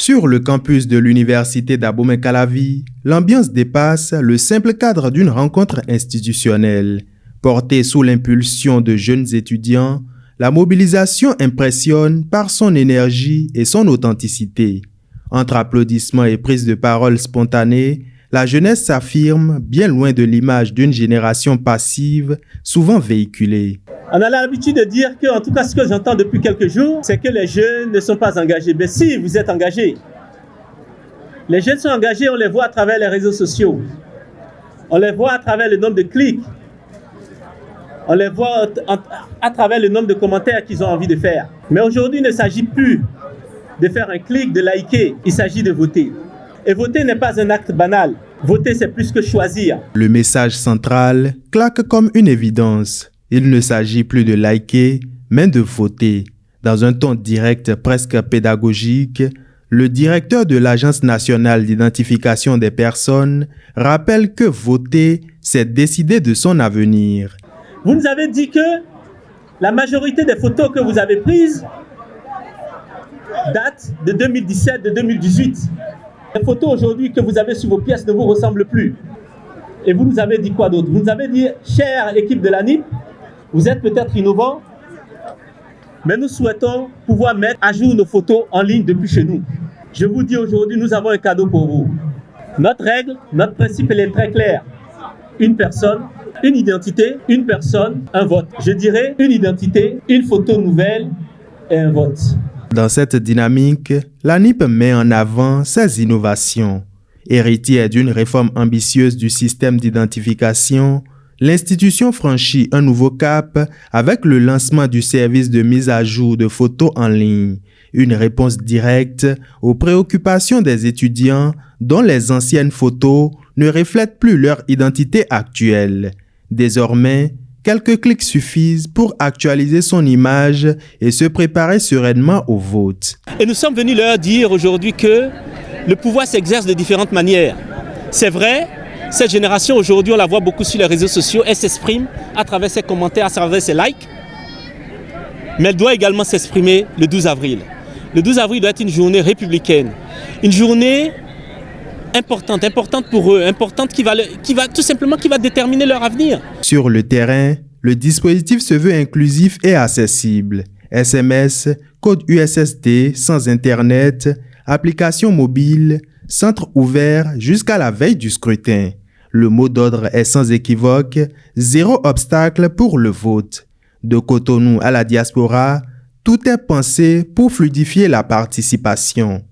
Sur le campus de l'université d'Abomey-Calavi, l'ambiance dépasse le simple cadre d'une rencontre institutionnelle. Portée sous l'impulsion de jeunes étudiants, la mobilisation impressionne par son énergie et son authenticité. Entre applaudissements et prises de parole spontanées, la jeunesse s'affirme bien loin de l'image d'une génération passive, souvent véhiculée. On a l'habitude de dire que, en tout cas, ce que j'entends depuis quelques jours, c'est que les jeunes ne sont pas engagés. Mais si, vous êtes engagés. Les jeunes sont engagés, on les voit à travers les réseaux sociaux. On les voit à travers le nombre de clics. On les voit à travers le nombre de commentaires qu'ils ont envie de faire. Mais aujourd'hui, il ne s'agit plus de faire un clic, de liker. Il s'agit de voter. Et voter n'est pas un acte banal. Voter, c'est plus que choisir. Le message central claque comme une évidence. Il ne s'agit plus de liker, mais de voter. Dans un ton direct presque pédagogique, le directeur de l'Agence nationale d'identification des personnes rappelle que voter, c'est décider de son avenir. Vous nous avez dit que la majorité des photos que vous avez prises datent de 2017, de 2018. Les photos aujourd'hui que vous avez sur vos pièces ne vous ressemblent plus. Et vous nous avez dit quoi d'autre? Vous nous avez dit, chère équipe de l'ANIP, vous êtes peut-être innovants, mais nous souhaitons pouvoir mettre à jour nos photos en ligne depuis chez nous. Je vous dis aujourd'hui, nous avons un cadeau pour vous. Notre règle, notre principe, elle est très clair. Une personne, une identité, une personne, un vote. Je dirais une identité, une photo nouvelle et un vote. Dans cette dynamique, l'ANIP met en avant ses innovations. Héritière d'une réforme ambitieuse du système d'identification, l'institution franchit un nouveau cap avec le lancement du service de mise à jour de photos en ligne, une réponse directe aux préoccupations des étudiants dont les anciennes photos ne reflètent plus leur identité actuelle. Désormais, quelques clics suffisent pour actualiser son image et se préparer sereinement au vote. Et nous sommes venus leur dire aujourd'hui que le pouvoir s'exerce de différentes manières. C'est vrai, cette génération aujourd'hui, on la voit beaucoup sur les réseaux sociaux, elle s'exprime à travers ses commentaires, à travers ses likes, mais elle doit également s'exprimer le 12 avril. Le 12 avril doit être une journée républicaine, une journée importante pour eux, importante qui va tout simplement déterminer leur avenir. Sur le terrain, le dispositif se veut inclusif et accessible. SMS, code USSD sans Internet, application mobile, centre ouvert jusqu'à la veille du scrutin. Le mot d'ordre est sans équivoque, zéro obstacle pour le vote. De Cotonou à la diaspora, tout est pensé pour fluidifier la participation.